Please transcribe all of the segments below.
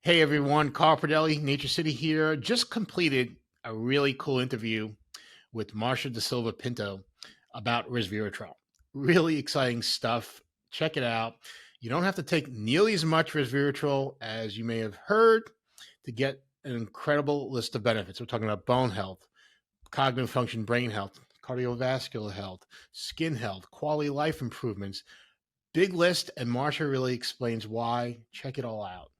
Hey everyone, Carl Pradelli, Nature City here. Just completed a really cool interview with Marcia da Silva Pinto about resveratrol. Really exciting stuff. Check it out. You don't have to take nearly as much resveratrol as you may have heard to get an incredible list of benefits. We're talking about bone health, cognitive function, brain health, cardiovascular health, skin health, quality of life improvements. Big list, and Marcia really explains why. Check it all out.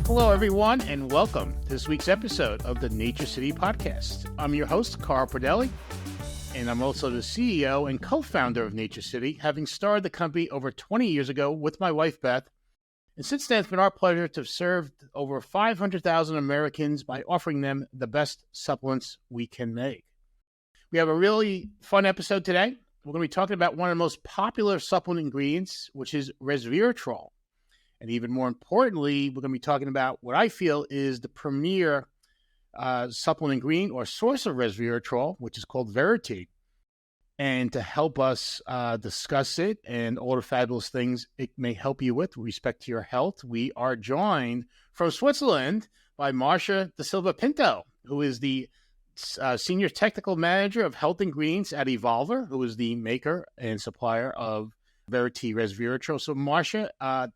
Hello, everyone, and welcome to this week's episode of the Nature City Podcast. I'm your host, Carl Pradelli, and I'm also the CEO and co-founder of Nature City, having started the company over 20 years ago with my wife, Beth. And since then, it's been our pleasure to have served over 500,000 Americans by offering them the best supplements we can make. We have a really fun episode today. We're going to be talking about one of the most popular supplement ingredients, which is resveratrol. And even more importantly, we're going to be talking about what I feel is the premier supplement ingredient or source of resveratrol, which is called Veri-te. And to help us discuss it and all the fabulous things it may help you with respect to your health, we are joined from Switzerland by Marcia da Silva Pinto, who is the Senior Technical Manager of Health Ingredients at Evolver, who is the maker and supplier of Veri-te Resveratrol. So, Marcia,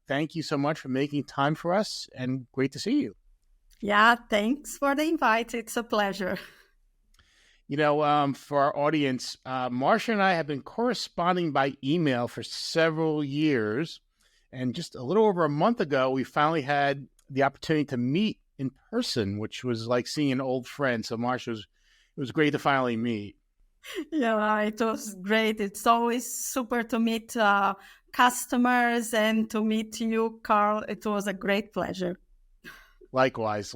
thank you so much for making time for us, and great to see you. Yeah, thanks for the invite. It's a pleasure. You know, for our audience, Marcia and I have been corresponding by email for several years, and just a little over a month ago, we finally had the opportunity to meet in person, which was like seeing an old friend. So, Marcia, it was great to finally meet. Yeah, it was great. It's always super to meet customers and to meet you, Carl. It was a great pleasure. Likewise.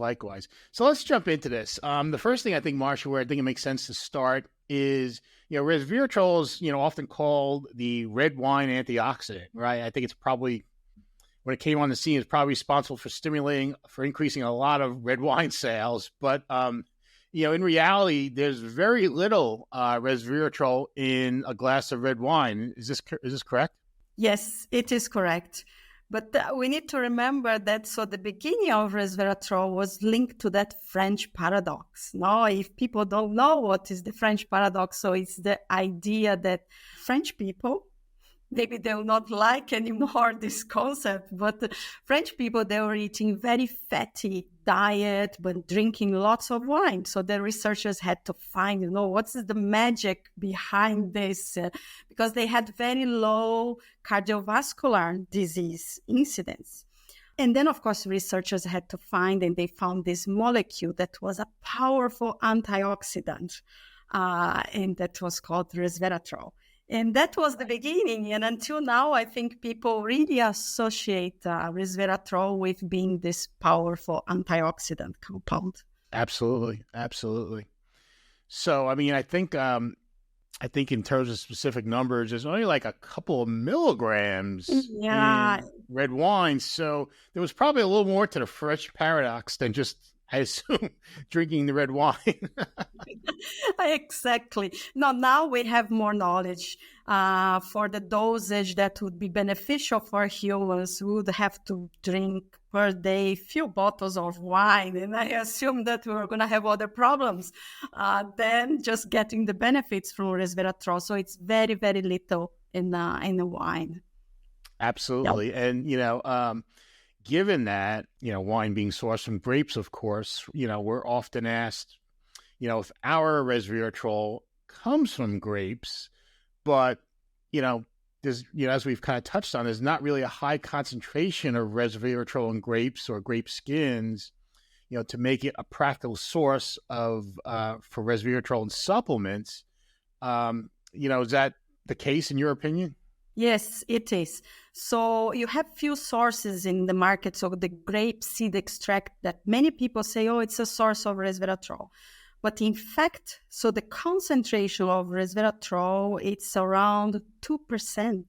So let's jump into this. The first thing I think, Marcia, where I think it makes sense to start is, resveratrol is, often called the red wine antioxidant, right? I think it's probably, when it came on the scene, it's probably responsible for increasing a lot of red wine sales. But in reality, there's very little resveratrol in a glass of red wine. Is this correct? Yes, it is correct. But we need to remember that the beginning of resveratrol was linked to that French paradox. Now, if people don't know what is the French paradox, so it's the idea that French people, maybe they will not like anymore this concept, but French people, they were eating very fatty diet, but drinking lots of wine. So the researchers had to find, what's the magic behind this? Because they had very low cardiovascular disease incidence. And then, of course, researchers had to find, and they found this molecule that was a powerful antioxidant, and that was called resveratrol. And that was the beginning. And until now, I think people really associate resveratrol with being this powerful antioxidant compound. Absolutely. So, I think in terms of specific numbers, there's only like a couple of milligrams in red wine. So there was probably a little more to the French paradox than just, I assume, drinking the red wine. Exactly. Now we have more knowledge for the dosage that would be beneficial for humans. We would have to drink per day few bottles of wine. And I assume that we're going to have other problems than just getting the benefits from resveratrol. So it's very, very little in the wine. Absolutely. Yep. And, given that, wine being sourced from grapes, of course, we're often asked, if our resveratrol comes from grapes, but, there's, as we've kind of touched on, there's not really a high concentration of resveratrol in grapes or grape skins, to make it a practical source of, for resveratrol in supplements. Is that the case in your opinion? Yes, it is. So you have few sources in the market. So the grape seed extract that many people say, it's a source of resveratrol. But in fact, so the concentration of resveratrol, it's around 2%.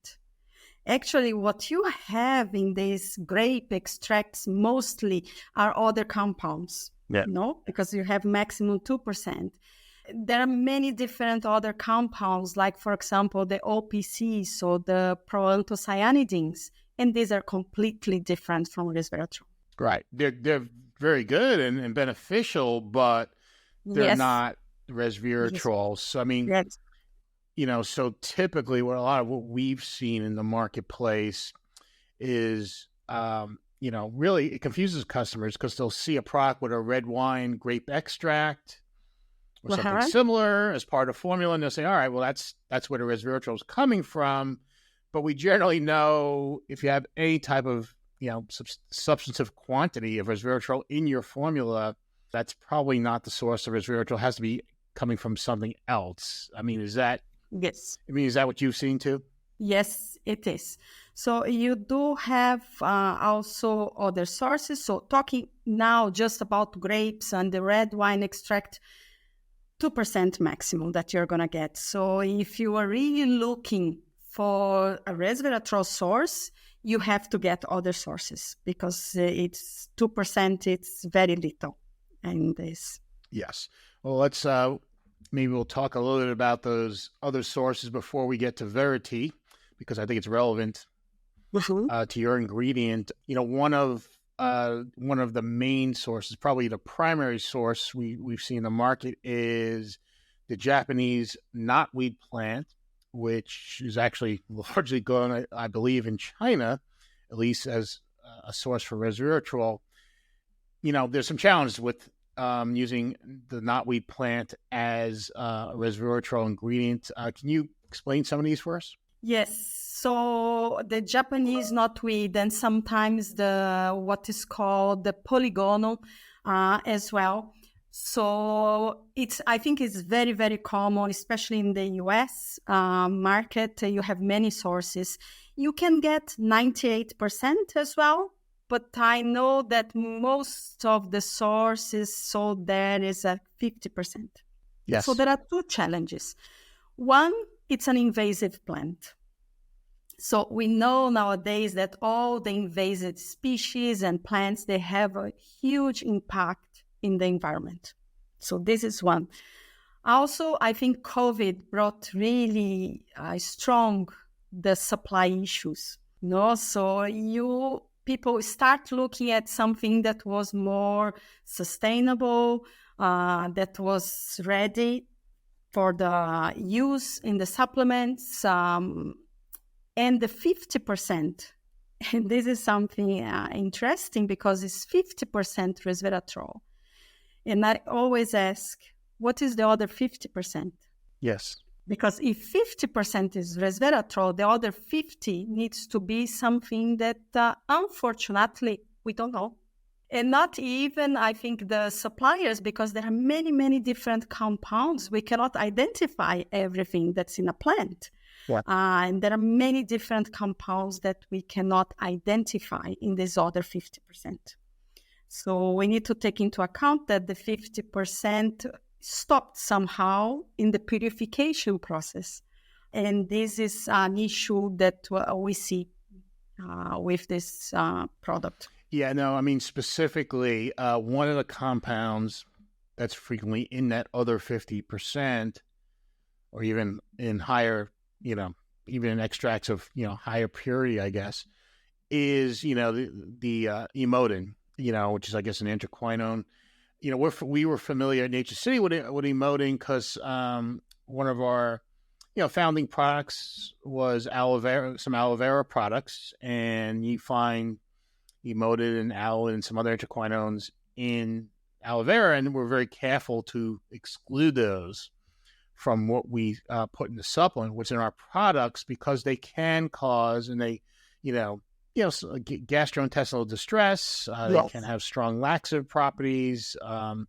Actually, what you have in these grape extracts mostly are other compounds, because you have maximum 2%. There are many different other compounds, like, for example, the OPC, so the proanthocyanidins, and these are completely different from resveratrol. Right. They're very good and beneficial, but they're not resveratrol. So, I mean, so typically a lot of what we've seen in the marketplace is, really it confuses customers because they'll see a product with a red wine grape extract or something similar as part of formula, and they'll say, all right, well, that's where the resveratrol is coming from. But we generally know if you have any type of, substantive quantity of resveratrol in your formula, that's probably not the source of resveratrol. It has to be coming from something else. I mean, is that what you've seen too? Yes, it is. So you do have also other sources. So talking now just about grapes and the red wine extract, 2% maximum that you're going to get. So if you are really looking for a resveratrol source, you have to get other sources because it's 2%, it's very little in this. Yes. Well, let's maybe we'll talk a little bit about those other sources before we get to Veri-te, because I think it's relevant to your ingredient. One of the main sources, probably the primary source we've seen in the market, is the Japanese knotweed plant, which is actually largely grown, I believe, in China, at least as a source for resveratrol. There's some challenges with using the knotweed plant as a resveratrol ingredient. Can you explain some of these for us? Yes. So the Japanese knotweed and sometimes what is called the polygonal as well. So I think it's very, very common, especially in the US market. You have many sources. You can get 98% as well, but I know that most of the sources sold there is at 50%. Yes. So there are two challenges. One, it's an invasive plant. So we know nowadays that all the invasive species and plants, they have a huge impact in the environment. So this is one. Also, I think COVID brought really strong the supply issues. So people start looking at something that was more sustainable, that was ready for the use in the supplements, and the 50%. And this is something interesting because it's 50% resveratrol. And I always ask, what is the other 50%? Yes. Because if 50% is resveratrol, the other 50 needs to be something that, unfortunately, we don't know. And not even, I think, the suppliers, because there are many, many different compounds. We cannot identify everything that's in a plant. Yeah. And there are many different compounds that we cannot identify in this other 50%. So we need to take into account that the 50% stopped somehow in the purification process. And this is an issue that we see with this product. Yeah, no, I mean, specifically, one of the compounds that's frequently in that other 50%, or even in higher, even in extracts of, higher purity, I guess, is, the emodin, which is, I guess, an anthraquinone. We were familiar at Nature City with emodin because one of our, founding products was some aloe vera products, and you find emodin and aloe and some other anthraquinones in aloe vera, and we're very careful to exclude those from what we put in the supplement, what's in our products, because they can cause, and they, gastrointestinal distress. Yes. They can have strong laxative properties, and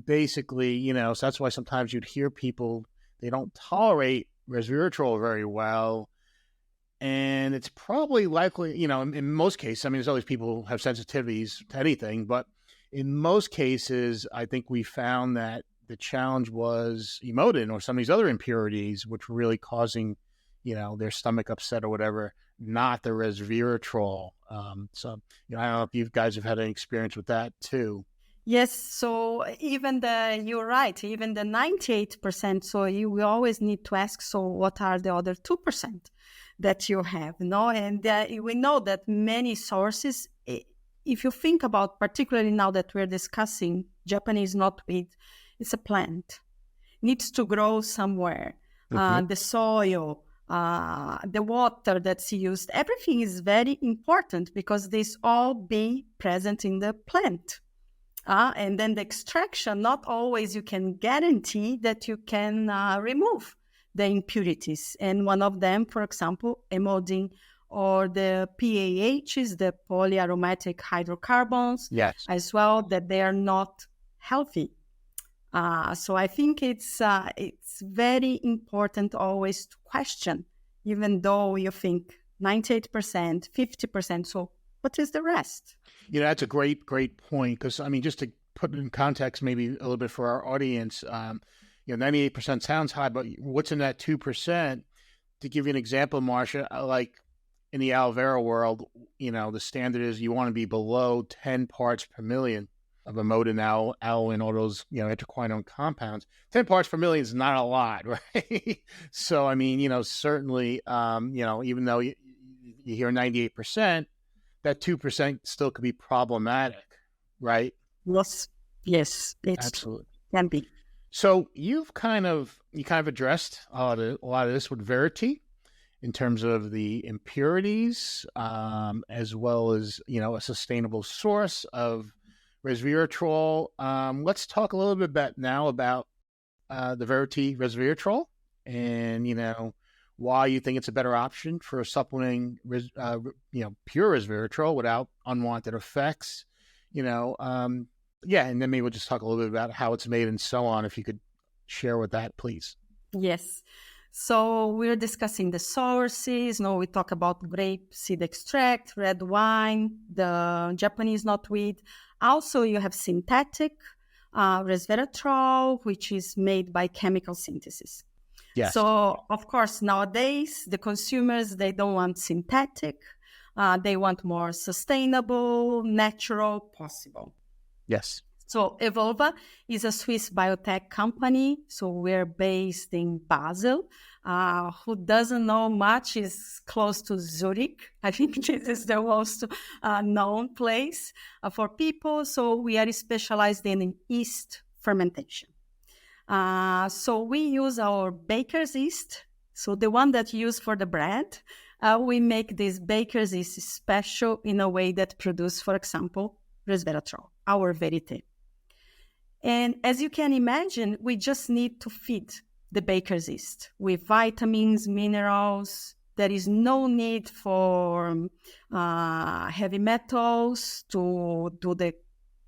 basically, so that's why sometimes you'd hear people, they don't tolerate resveratrol very well. And it's probably likely, in most cases, I mean, there's always people who have sensitivities to anything, but in most cases, I think we found that the challenge was emodin or some of these other impurities, which were really causing, their stomach upset or whatever, not the resveratrol. So, I don't know if you guys have had any experience with that too. Yes, so you're right, even the 98%, so we always need to ask, so what are the other 2% that you have, no? And we know that many sources, if you think about, particularly now that we're discussing Japanese knotweed, it's a plant, needs to grow somewhere. The soil, the water that's used, everything is very important because this all be present in the plant. And then the extraction, not always you can guarantee that you can remove the impurities. And one of them, for example, emodin or the PAHs, the polyaromatic hydrocarbons, Yes. as well, that they are not healthy. So I think it's very important always to question, even though you think 98%, 50%. So what is the rest? That's a great point. Because, I mean, just to put it in context, maybe a little bit for our audience, 98% sounds high, but what's in that 2%? To give you an example, Marcia, like in the aloe vera world, the standard is you want to be below 10 parts per million of emodin, aloe, all those, interquinone compounds. 10 parts per million is not a lot, right? So, I mean, certainly, even though you hear 98%, that 2% still could be problematic, right? Yes, it's Absolutely. can be. So you kind of addressed a lot of this with Veri-te in terms of the impurities, as well as a sustainable source of resveratrol. Let's talk a little bit about the Veri-te Resveratrol, and why you think it's a better option for supplementing pure resveratrol without unwanted effects. And then maybe we'll just talk a little bit about how it's made and so on. If you could share with that, please. Yes. So we're discussing the sources. We talk about grape seed extract, red wine, the Japanese knotweed. Also, you have synthetic resveratrol, which is made by chemical synthesis. Yes. So, of course, nowadays, the consumers, they don't want synthetic. They want more sustainable, natural, possible. Yes. So Evolva is a Swiss biotech company. So we're based in Basel. Who doesn't know much is close to Zurich. I think this is the most known place for people. So we are specialized in yeast fermentation. So we use our baker's yeast. So the one that you use for the bread, we make this baker's yeast special in a way that produce, for example, resveratrol, our Veri-te. And as you can imagine, we just need to feed the baker's yeast with vitamins, minerals. There is no need for heavy metals to do the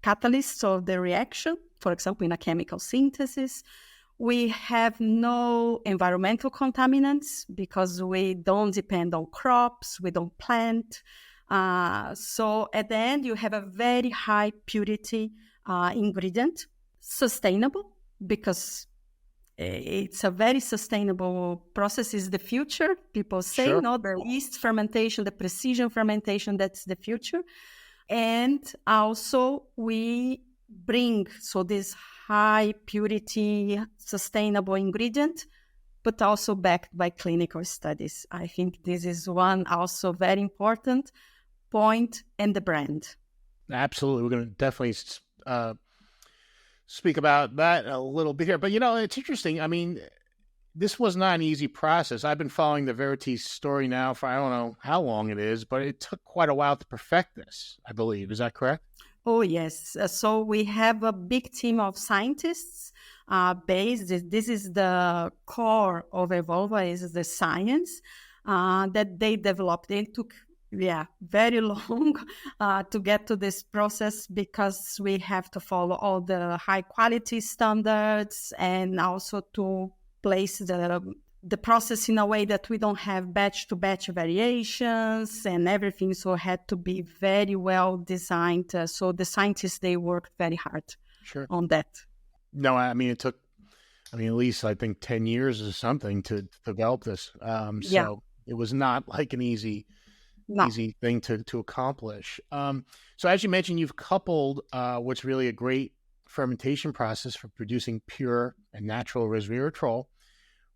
catalysts of the reaction, for example, in a chemical synthesis. We have no environmental contaminants because we don't depend on crops, we don't plant. So at the end, you have a very high purity ingredient, sustainable, because it's a very sustainable process, is the future. People say, Sure. the yeast fermentation, the precision fermentation, that's the future. And also we bring, this high purity, sustainable ingredient, but also backed by clinical studies. I think this is one also very important point, and the brand. Absolutely. We're going to definitely speak about that a little bit here. But, it's interesting. I mean, this was not an easy process. I've been following the Veri-te story now for I don't know how long it is, but it took quite a while to perfect this, I believe. Is that correct? Oh, yes. So we have a big team of scientists based. This is the core of Evolva, is the science that they developed. It took very long to get to this process because we have to follow all the high quality standards and also to place the process in a way that we don't have batch to batch variations and everything. So it had to be very well designed. So the scientists, they worked very hard on that. No, I mean, it took, at least I think 10 years or something to develop this. So it was not like an easy No. easy thing to accomplish. So as you mentioned, you've coupled what's really a great fermentation process for producing pure and natural resveratrol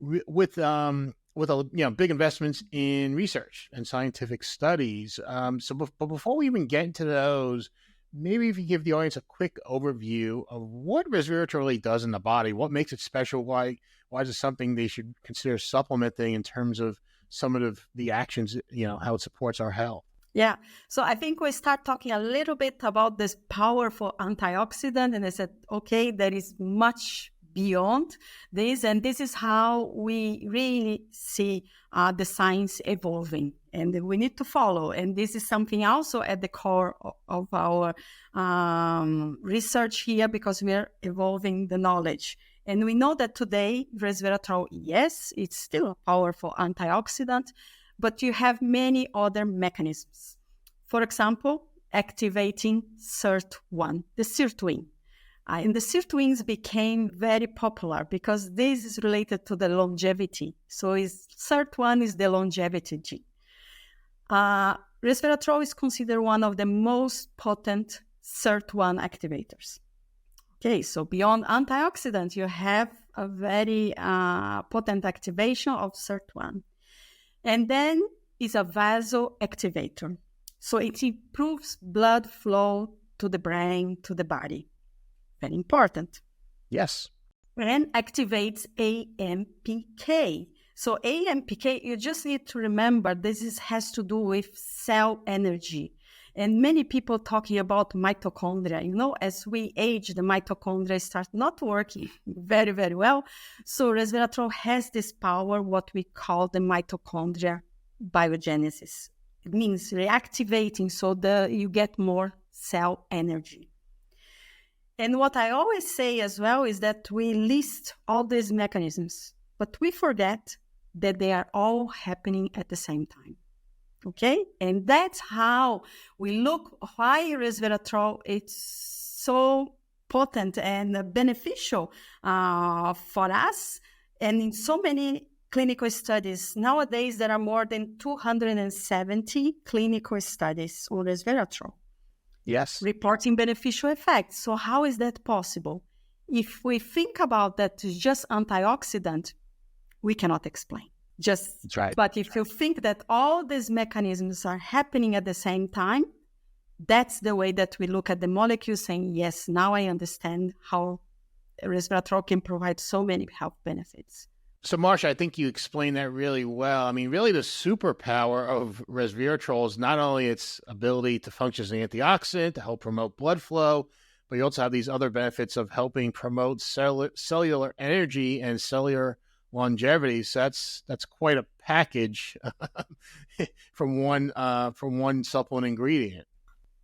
with big investments in research and scientific studies. But before we even get into those, maybe if you give the audience a quick overview of what resveratrol really does in the body, what makes it special, why is it something they should consider supplementing in terms of some of the actions, how it supports our health. Yeah. So I think we start talking a little bit about this powerful antioxidant. And I said, okay, there is much beyond this. And this is how we really see the science evolving. And we need to follow. And this is something also at the core of our research here, because we are evolving the knowledge. And we know that today, resveratrol, yes, it's still a powerful antioxidant, but you have many other mechanisms. For example, activating SIRT1, the sirtuin. And the sirtuins became very popular because this is related to the longevity. So SIRT1 is the longevity gene. Resveratrol is considered one of the most potent SIRT1 activators. Okay, so beyond antioxidants, you have a very potent activation of SIRT1. And then is a vasoactivator. So it improves blood flow to the brain, to the body. Very important. Yes. And activates AMPK. So AMPK, you just need to remember this has to do with cell energy. And many people talking about mitochondria. As we age, the mitochondria start not working very, very well. So resveratrol has this power, what we call the mitochondria biogenesis. It means reactivating so you get more cell energy. And what I always say as well is that we list all these mechanisms, but we forget that they are all happening at the same time. Okay? And that's how we look why resveratrol is so potent and beneficial for us. And in so many clinical studies, nowadays there are more than 270 clinical studies on resveratrol. Yes. Reporting beneficial effects. So how is that possible? If we think about that as just antioxidant, we cannot explain. That's right. But if you think that all these mechanisms are happening at the same time, that's the way that we look at the molecule, saying, yes, now I understand how resveratrol can provide so many health benefits. So, Marcia, I think you explained that really well. I mean, really the superpower of resveratrol is not only its ability to function as an antioxidant, to help promote blood flow, but you also have these other benefits of helping promote cellular energy and cellular longevity. So that's quite a package from one supplement ingredient.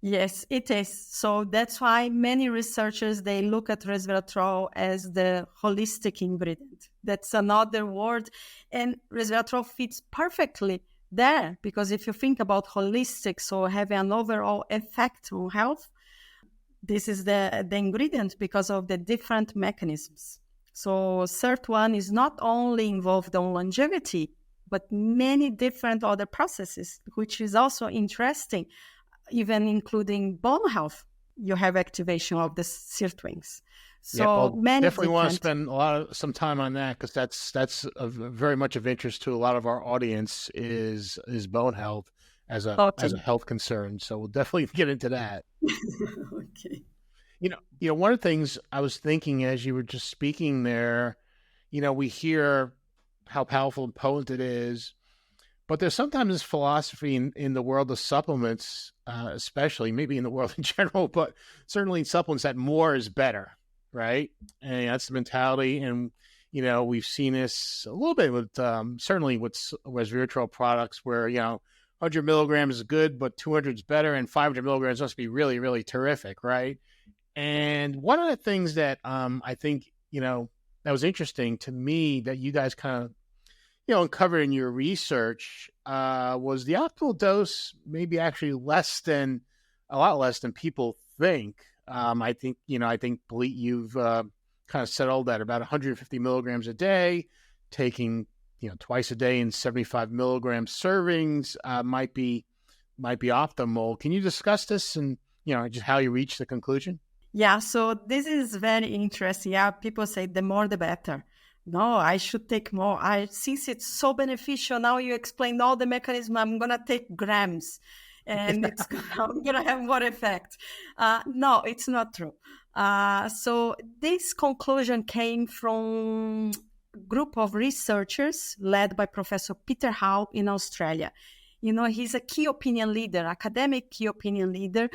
Yes, it is. So that's why many researchers, they look at resveratrol as the holistic ingredient. That's another word. And resveratrol fits perfectly there, because if you think about holistic, so having an overall effect on health, this is the ingredient because of the different mechanisms. So SIRT1 is not only involved in longevity, but many different other processes, which is also interesting, even including bone health. You have activation of the sirtuins. So definitely want to spend some time on that, because that's very much of interest to a lot of our audience is bone health as a health concern. So we'll definitely get into that. Okay. One of the things I was thinking as you were just speaking there, we hear how powerful and potent it is, but there's sometimes this philosophy in the world of supplements, especially maybe in the world in general, but certainly in supplements, that more is better, right? And that's the mentality. And, we've seen this a little bit with certainly with resveratrol products where, 100 milligrams is good, but 200 is better, and 500 milligrams must be really, really terrific, right? And one of the things that I think, that was interesting to me that you guys kind of, uncovered in your research was the optimal dose maybe actually a lot less than people think. I think you've kind of settled at about 150 milligrams a day, taking, twice a day in 75 milligram servings might be might be optimal. Can you discuss this and, just how you reach the conclusion? Yeah, so this is very interesting. Yeah, people say the more the better. No, I should take more. Since it's so beneficial, now you explained all the mechanism, I'm going to take grams and I'm going to have more effect. No, it's not true. So this conclusion came from a group of researchers led by Professor Peter Howe in Australia. He's a key opinion leader, academic key opinion leader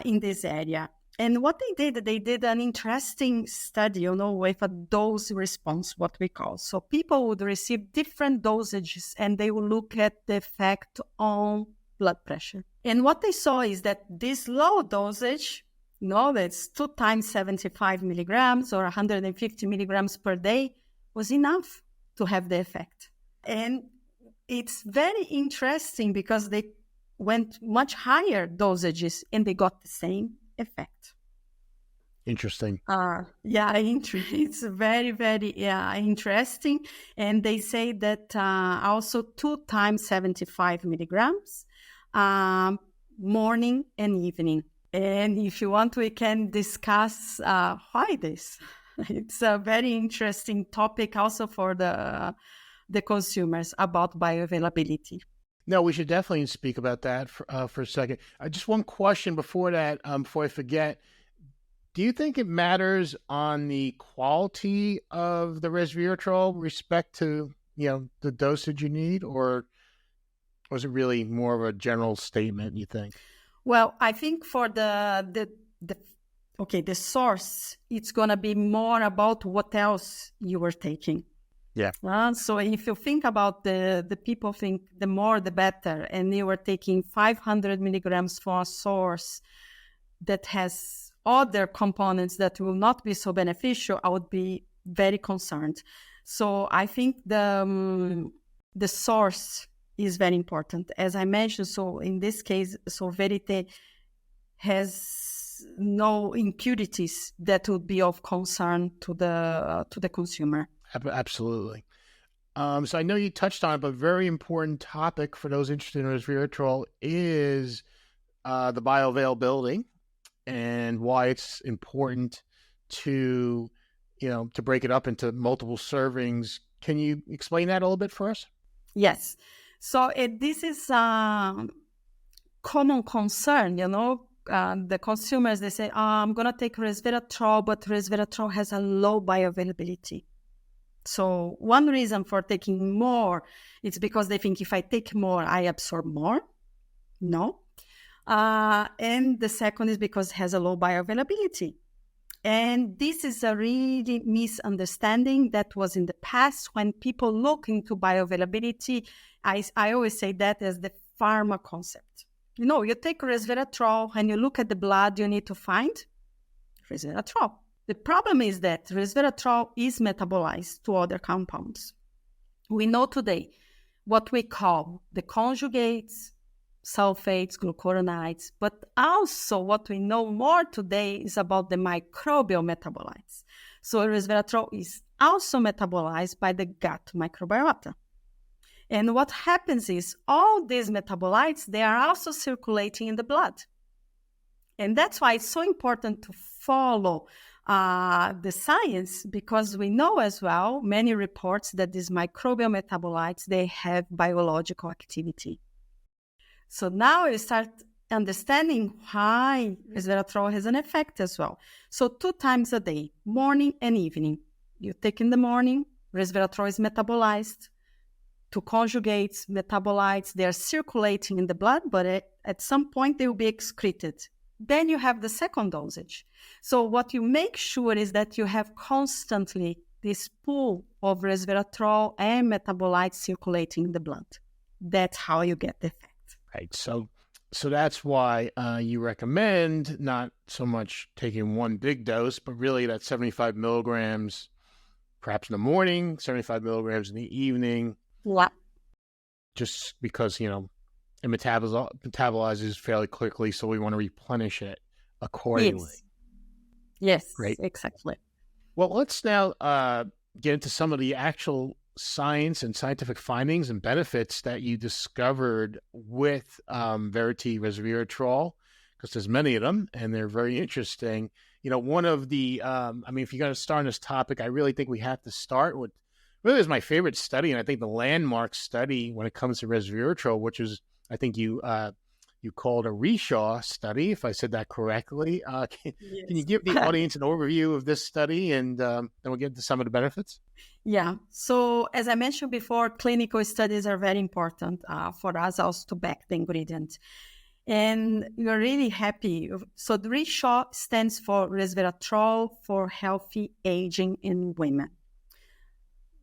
in this area. And what they did an interesting study, with a dose response, what we call. So people would receive different dosages and they will look at the effect on blood pressure. And what they saw is that this low dosage, that's 2 times 75 milligrams or 150 milligrams per day, was enough to have the effect. And it's very interesting because they went much higher dosages and they got the same effect. Interesting. It's very, very interesting. And they say that also 2 times 75 milligrams, morning and evening. And if you want, we can discuss why this. It's a very interesting topic also for the consumers about bioavailability. No, we should definitely speak about that for a second. Just one question before that, before I forget. Do you think it matters on the quality of the resveratrol with respect to, the dosage you need, or was it really more of a general statement, you think? Well, I think for the source, it's going to be more about what else you were taking. Yeah. So if you think about the people think the more the better, and you were taking 500 milligrams for a source that has other components that will not be so beneficial, I would be very concerned. So I think the source is very important. As I mentioned, so in this case, so Veri-te has no impurities that would be of concern to the consumer. Absolutely. So I know you touched on it, but very important topic for those interested in resveratrol is the bioavailability and why it's important to break it up into multiple servings. Can you explain that a little bit for us? Yes. So this is a common concern, the consumers, they say, I'm going to take resveratrol, but resveratrol has a low bioavailability. So one reason for taking more, it's because they think if I take more, I absorb more. No. And the second is because it has a low bioavailability. And this is a really misunderstanding that was in the past when people look into bioavailability. I always say that as the pharma concept. You take resveratrol and you look at the blood, you need to find resveratrol. The problem is that resveratrol is metabolized to other compounds. We know today what we call the conjugates, sulfates, glucuronides, but also what we know more today is about the microbial metabolites. So resveratrol is also metabolized by the gut microbiota. And what happens is all these metabolites, they are also circulating in the blood. And that's why it's so important to follow the science, because we know as well, many reports that these microbial metabolites, they have biological activity. So now you start understanding why resveratrol has an effect as well. So 2 times a day, morning and evening. You take in the morning, resveratrol is metabolized to conjugates, metabolites. They are circulating in the blood, but at some point they will be excreted. Then you have the second dosage. So what you make sure is that you have constantly this pool of resveratrol and metabolites circulating in the blood. That's how you get the effect. Right. So that's why you recommend not so much taking one big dose, but really that 75 milligrams, perhaps in the morning, 75 milligrams in the evening. Yeah. Just because, it metabolizes fairly quickly, so we want to replenish it accordingly. Yes, Great. Exactly. Well, let's now get into some of the actual science and scientific findings and benefits that you discovered with Veri-te Resveratrol, because there's many of them and they're very interesting. One of the, if you're going to start on this topic, I really think we have to start with, really is my favorite study, and I think the landmark study when it comes to resveratrol, which is, I think you called a Reshaw study, if I said that correctly. Can you give the audience an overview of this study, and then we'll get into some of the benefits? Yeah. So as I mentioned before, clinical studies are very important for us also to back the ingredient. And we're really happy. So the Reshaw stands for resveratrol for healthy aging in women.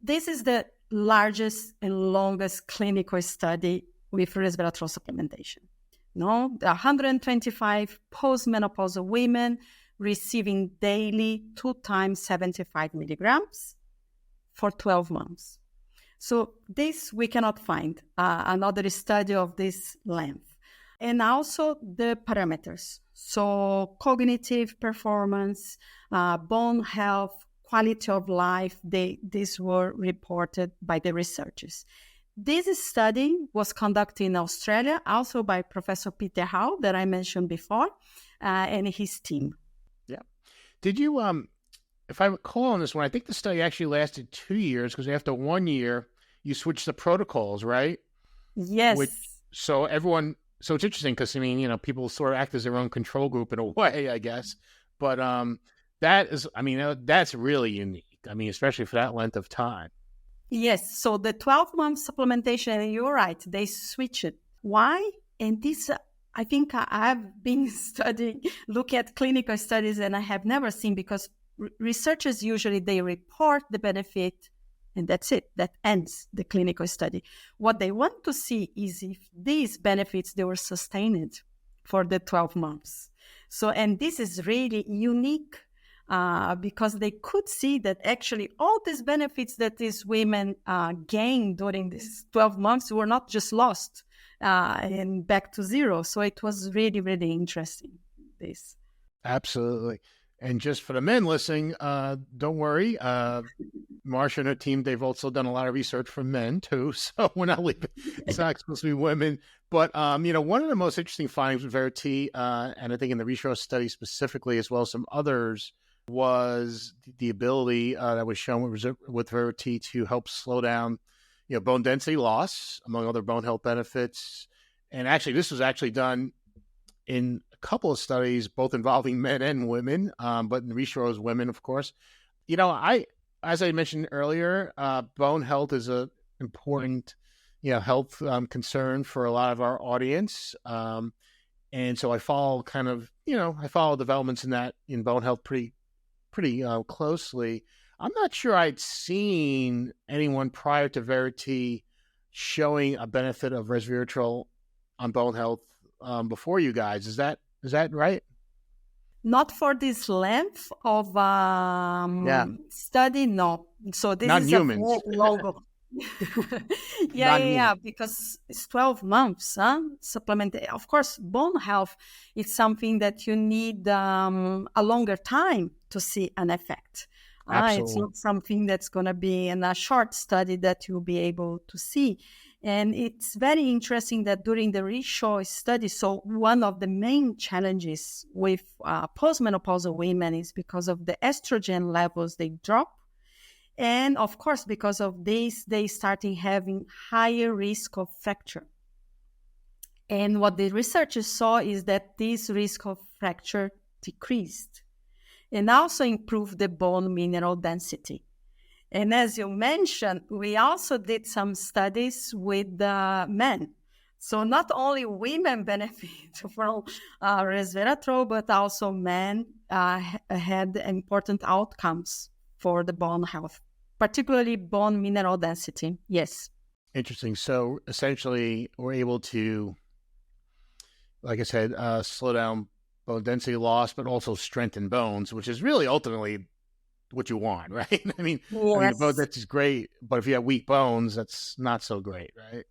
This is the largest and longest clinical study with resveratrol supplementation. There are 125 postmenopausal women receiving daily 2 times 75 milligrams for 12 months. So this we cannot find another study of this length. And also the parameters. So cognitive performance, bone health, quality of life, these were reported by the researchers. This study was conducted in Australia, also by Professor Peter Howe, that I mentioned before, and his team. Yeah. Did you, if I recall on this one, I think the study actually lasted 2 years, because after 1 year, you switched the protocols, right? Yes. So it's interesting because, people sort of act as their own control group in a way, I guess. But that's really unique. Especially for that length of time. Yes. So the 12-month supplementation, and you're right, they switch it. Why? And this, I think I've been looking at clinical studies, and I have never seen, because researchers usually, they report the benefit, and that's it. That ends the clinical study. What they want to see is if these benefits, they were sustained for the 12 months. So, and this is really unique because they could see that actually all these benefits that these women gained during these 12 months were not just lost and back to zero. So it was really, really interesting, this. Absolutely. And just for the men listening, don't worry. Marcia and her team, they've also done a lot of research for men too. So we're not leaving. It's not exclusively women. But, one of the most interesting findings with Veri-te, and I think in the Reshaw study specifically, as well as some others, was the ability that was shown with Veri-te to help slow down, bone density loss, among other bone health benefits. And actually, this was actually done in a couple of studies, both involving men and women, but in Reshaw's women, of course. As I mentioned earlier, bone health is a important, health concern for a lot of our audience. And so I follow developments in bone health pretty closely. I'm not sure I'd seen anyone prior to Veri-te showing a benefit of resveratrol on bone health before you guys. Is that right? Not for this length of study, no. So this not is humans. A long. Yeah, because it's 12 months, supplement. Of course, bone health is something that you need a longer time to see an effect. It's not something that's going to be in a short study that you'll be able to see. And it's very interesting that during the Reshaw study, so one of the main challenges with postmenopausal women is because of the estrogen levels, they drop. And of course, because of this, they starting having higher risk of fracture. And what the researchers saw is that this risk of fracture decreased and also improved the bone mineral density. And as you mentioned, we also did some studies with men. So not only women benefit from resveratrol, but also men had important outcomes for the bone health, particularly bone mineral density. Yes. Interesting. So essentially, we're able to, like I said, slow down bone density loss, but also strengthen bones, which is really ultimately what you want, right? Yes. The bone density is great, but if you have weak bones, that's not so great, right?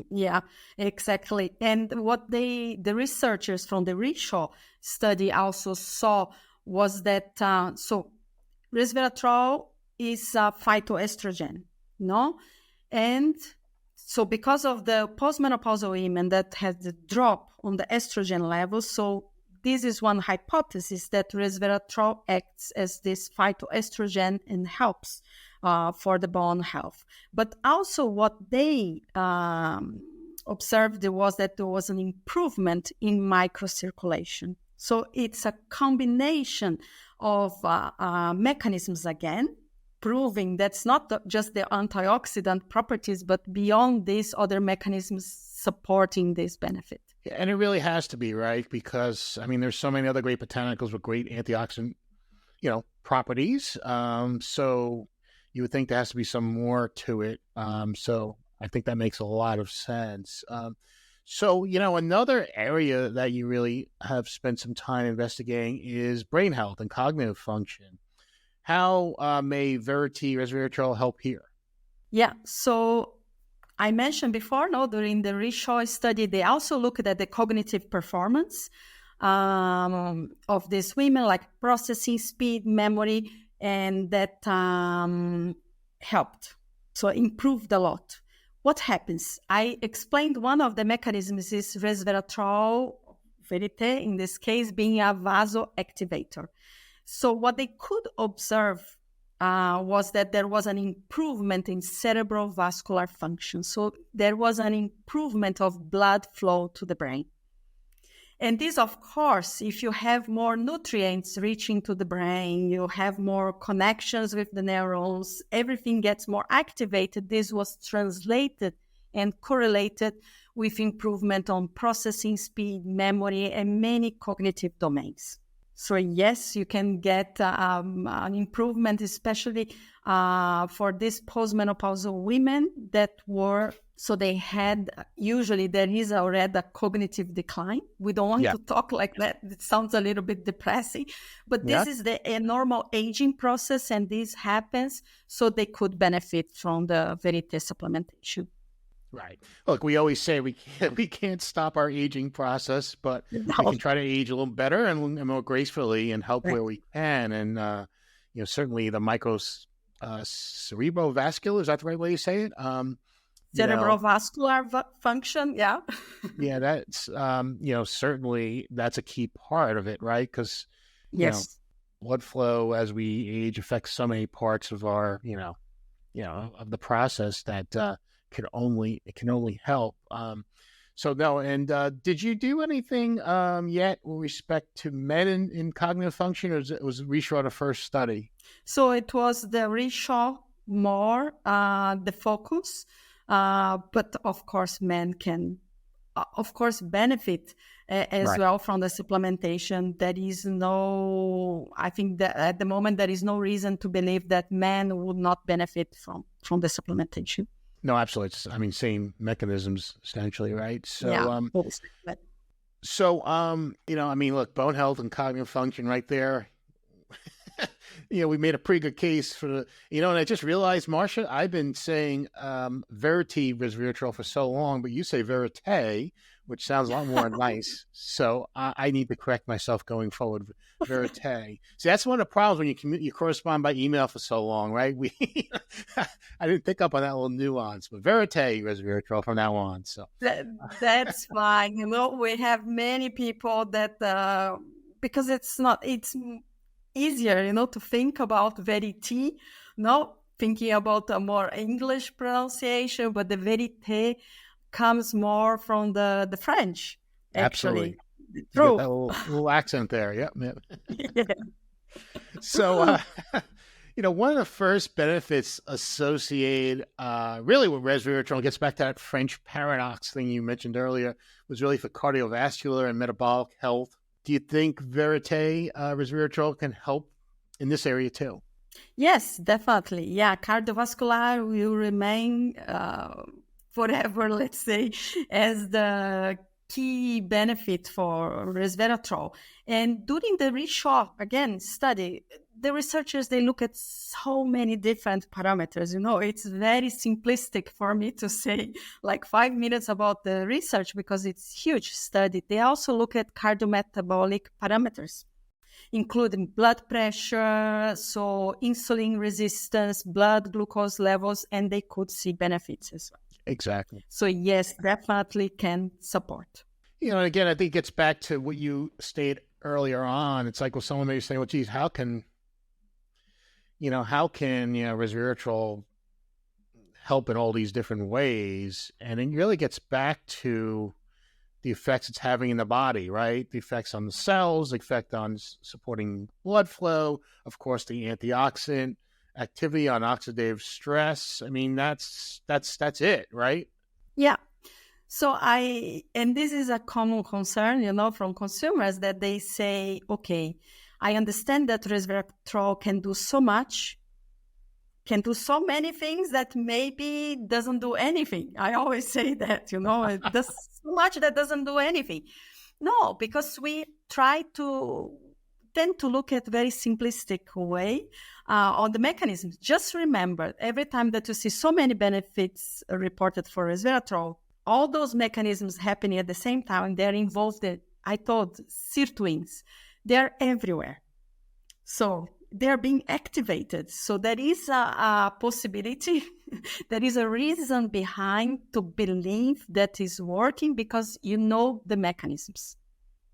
Yeah, exactly. And what the researchers from the Reshaw study also saw was that, so resveratrol is a phytoestrogen. no? And so because of the postmenopausal women that had the drop on the estrogen level, so this is one hypothesis that resveratrol acts as this phytoestrogen and helps for the bone health. But also what they observed was that there was an improvement in microcirculation. So it's a combination of mechanisms again, proving that's not just the antioxidant properties, but beyond these other mechanisms supporting this benefit. Yeah, and it really has to be, right? Because, I mean, there's so many other great botanicals with great antioxidant, properties. So you would think there has to be some more to it. So I think that makes a lot of sense. So, another area that you really have spent some time investigating is brain health and cognitive function. How may Veri-te Resveratrol help here? Yeah, so I mentioned before, during the Rishaw study, they also looked at the cognitive performance of these women, like processing speed, memory, and that helped. So improved a lot. What happens? I explained one of the mechanisms is resveratrol, Veri-te, in this case being a vasoactivator. So what they could observe was that there was an improvement in cerebral vascular function. So there was an improvement of blood flow to the brain. And this, of course, if you have more nutrients reaching to the brain, you have more connections with the neurons, everything gets more activated. This was translated and correlated with improvement on processing speed, memory, and many cognitive domains. So yes, you can get an improvement, especially for these postmenopausal women that were, so they had, usually there is already a cognitive decline. We don't want to talk like that. It sounds a little bit depressing, but this is a normal aging process, and this happens, so they could benefit from the Veri-te supplementation. Right. Look, we always say we can't stop our aging process, but we can try to age a little better and more gracefully and help where we can. And certainly the cerebrovascular, is that the right way to say it? Cerebrovascular function, yeah. Yeah, that's certainly that's a key part of it, right? Because blood flow as we age affects so many parts of our of the process that. It can only help. Did you do anything yet with respect to men in cognitive function, or was Rishaw the first study? So it was the Rishaw more the focus, but of course men can benefit as well from the supplementation. There is I think that at the moment there is no reason to believe that men would not benefit from the supplementation. No, absolutely. Same mechanisms essentially, right? So, look, bone health and cognitive function right there. We made a pretty good case for the, and I just realized, Marcia, I've been saying Veri-te Resveratrol for so long, but you say Veri-te, which sounds a lot more nice. So I need to correct myself going forward. Veri-te. See, that's one of the problems when you correspond by email for so long, right? I didn't pick up on that little nuance, but Veri-te Resveratrol from now on. So that's fine. We have many people that because it's easier, to think about Veri-te, thinking about a more English pronunciation, but the Veri-te comes more from the French, actually. Absolutely. True. That little accent there. Yep. Yeah. So, one of the first benefits associated really with resveratrol, gets back to that French paradox thing you mentioned earlier, was really for cardiovascular and metabolic health. Do you think Veri-te resveratrol can help in this area too? Yes, definitely. Yeah, cardiovascular will remain forever, let's say, as the key benefit for resveratrol. And during the Rishaw, again, study, the researchers, they look at so many different parameters. It's very simplistic for me to say like 5 minutes about the research because it's huge study. They also look at cardiometabolic parameters. including blood pressure, so insulin resistance, blood glucose levels, and they could see benefits as well. Exactly. So yes, definitely can support. Again, I think it gets back to what you stated earlier on. It's like, well, someone may say, well, geez, how can resveratrol help in all these different ways? And it really gets back to the effects it's having in the body, right? The effects on the cells, the effect on supporting blood flow, of course, the antioxidant activity on oxidative stress. I mean, that's it, right? Yeah. So and this is a common concern, from consumers, that they say, okay, I understand that resveratrol can do so much, can do so many things that maybe doesn't do anything. I always say that, it does so much that doesn't do anything. No, because we tend to look at very simplistic way on the mechanisms. Just remember, every time that you see so many benefits reported for resveratrol, all those mechanisms happening at the same time, they're involved in, I told, sirtuins. They're everywhere. So they're being activated. So there is a possibility, there is a reason behind to believe that is working, because you know the mechanisms.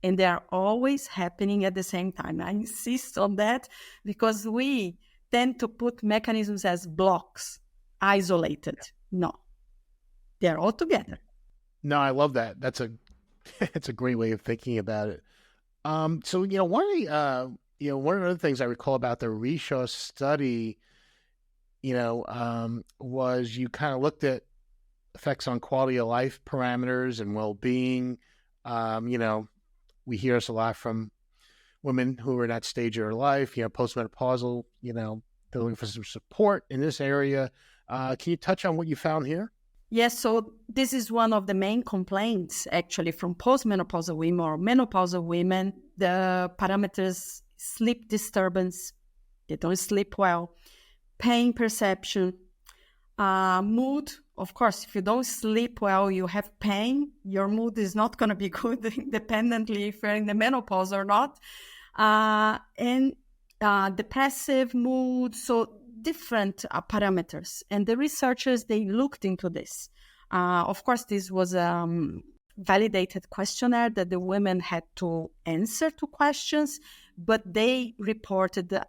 And they are always happening at the same time. I insist on that because we tend to put mechanisms as blocks, isolated. No, they're all together. No, I love that. That's a great way of thinking about it. So one of the other things I recall about the Risha study, was you kind of looked at effects on quality of life parameters and well-being. We hear this a lot from women who are in that stage of their life, postmenopausal, they're looking for some support in this area. Can you touch on what you found here? Yes, so this is one of the main complaints actually from postmenopausal women or menopausal women. The parameters: sleep disturbance, they don't sleep well, pain perception, mood. Of course, if you don't sleep well, you have pain, your mood is not going to be good independently if you're in the menopause or not. And depressive mood, so different parameters. And the researchers, they looked into this. Of course, this was a validated questionnaire that the women had to answer to questions, but they reported the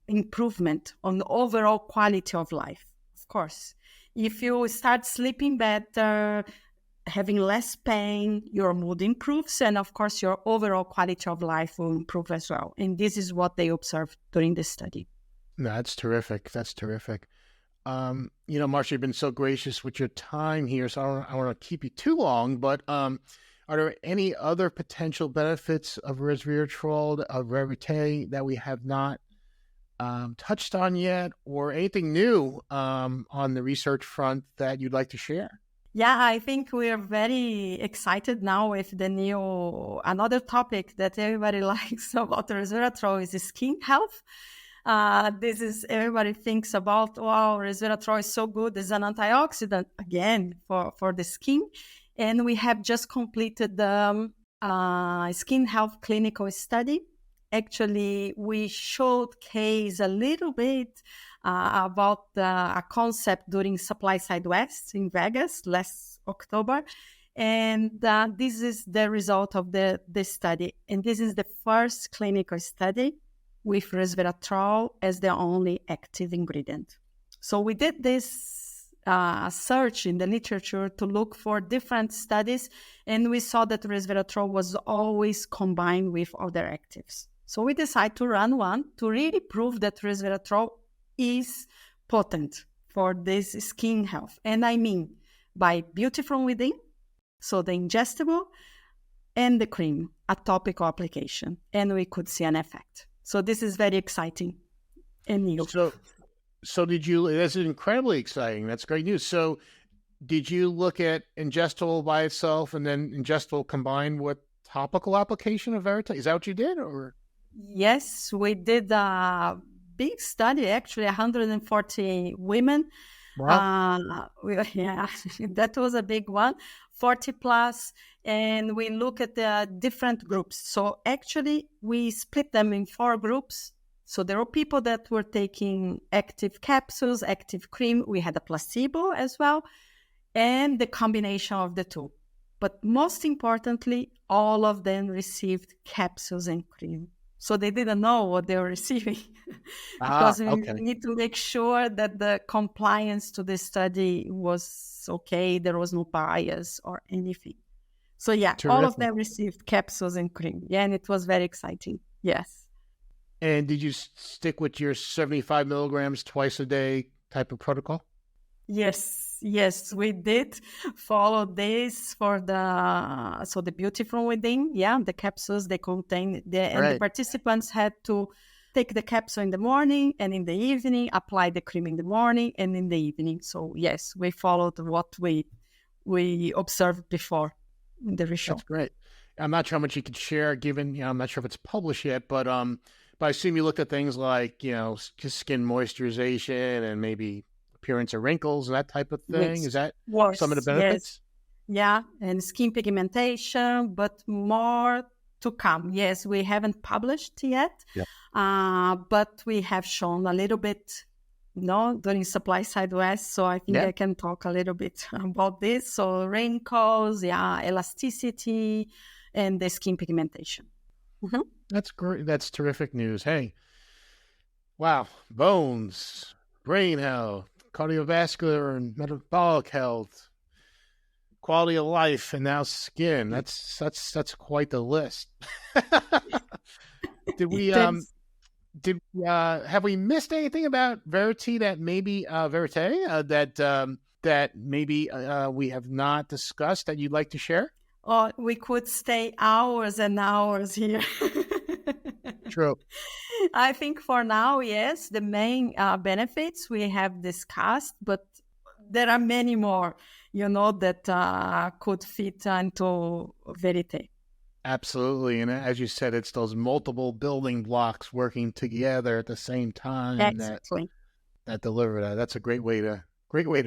improvement on the overall quality of life. Of course, if you start sleeping better, having less pain, your mood improves, and of course, your overall quality of life will improve as well. And this is what they observed during the study. No, that's terrific. That's terrific. Marcia, you've been so gracious with your time here, so I don't want to keep you too long, but are there any other potential benefits of resveratrol, of Veri-te, that we have not touched on yet, or anything new on the research front that you'd like to share? Yeah, I think we are very excited now with another topic that everybody likes about resveratrol is skin health. This is, everybody thinks about, wow, resveratrol is so good as an antioxidant, again, for the skin. And we have just completed the skin health clinical study. Actually, we showcase a little bit about a concept during Supply Side West in Vegas last October. And this is the result of this study. And this is the first clinical study with resveratrol as the only active ingredient. So we did this search in the literature to look for different studies, and we saw that resveratrol was always combined with other actives. So we decided to run one to really prove that resveratrol is potent for this skin health. And I mean by beauty from within, so the ingestible, and the cream, a topical application, and we could see an effect. So this is very exciting and new. So that's incredibly exciting. That's great news. So did you look at ingestible by itself and then ingestible combined with topical application of Veri-te? Is that what you did? Or? Yes, we did a big study, actually 140 women. Wow. Yeah, that was a big one, 40 plus. and we look at the different groups. So actually, we split them in 4 groups. So there were people that were taking active capsules, active cream. We had a placebo as well, and the combination of the two. But most importantly, all of them received capsules and cream. So they didn't know what they were receiving because we need to make sure that the compliance to the study was okay. There was no bias or anything. So yeah, Terrific. All of them received capsules and cream. Yeah, and it was very exciting. Yes. And did you stick with your 75 milligrams twice a day type of protocol? Yes, we did follow this for the beauty from within. Yeah, the capsules, they contain and the participants had to take the capsule in the morning and in the evening, apply the cream in the morning and in the evening. So yes, we followed what we observed before in the research. That's great. I'm not sure how much you could share, given I'm not sure if it's published yet, but I assume you looked at things like skin moisturization and maybe appearance of wrinkles and that type of thing. Yes. Is that Worse, some of the benefits? Yes. Yeah, and skin pigmentation, but more to come. Yes, we haven't published yet, but we have shown a little bit, during Supply Side West. So I think I can talk a little bit about this. So wrinkles, elasticity, and the skin pigmentation. Mm-hmm. That's great. That's terrific news. Hey, wow, bones, brain health, cardiovascular and metabolic health, quality of life, and now skin. That's quite the list. Did we have we missed anything about Veri-te that maybe that maybe we have not discussed that you'd like to share? Oh, we could stay hours and hours here. True. I think for now, yes, the main benefits we have discussed, but there are many more, that could fit into Veri-te. Absolutely. And as you said, it's those multiple building blocks working together at the same time exactly. that deliver that. That's a great way to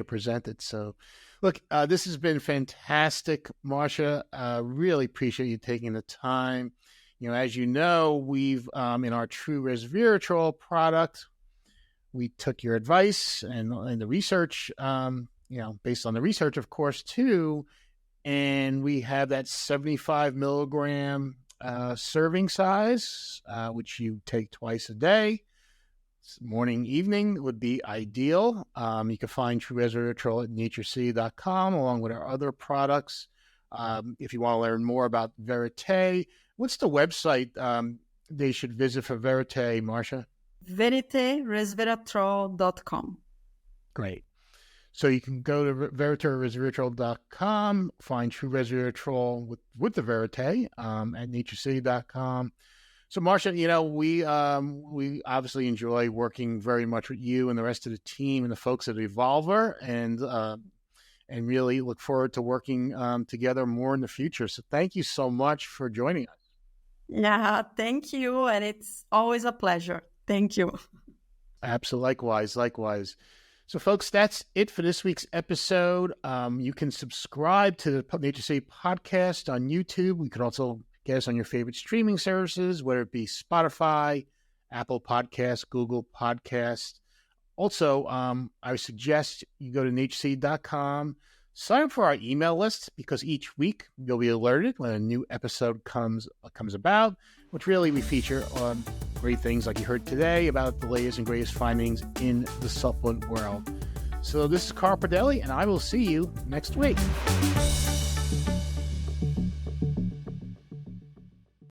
present it. So look, this has been fantastic, Marcia. Really appreciate you taking the time. As you know, we've in our True Resveratrol product, we took your advice and the research, based on the research, of course, too. And we have that 75 milligram serving size, which you take twice a day. Morning, evening would be ideal. You can find True Resveratrol at naturecity.com along with our other products. If you want to learn more about Veri-te, what's the website they should visit for Veri-te, Marcia? Veri-te Resveratrol.com. Great. So you can go to Veri-te Resveratrol.com, find True Resveratrol with the Veri-te at naturecity.com. So, Marcia, we obviously enjoy working very much with you and the rest of the team and the folks at Evolver, and really look forward to working together more in the future. So thank you so much for joining us. Yeah, thank you. And it's always a pleasure. Thank you. Absolutely. Likewise. So, folks, that's it for this week's episode. You can subscribe to the Nature City podcast on YouTube. You can also get us on your favorite streaming services, whether it be Spotify, Apple Podcasts, Google Podcasts. Also, I suggest you go to naturecity.com, sign up for our email list, because each week you'll be alerted when a new episode comes about, which really we feature on great things like you heard today about the latest and greatest findings in the supplement world. So this is Carl Pradelli, and I will see you next week.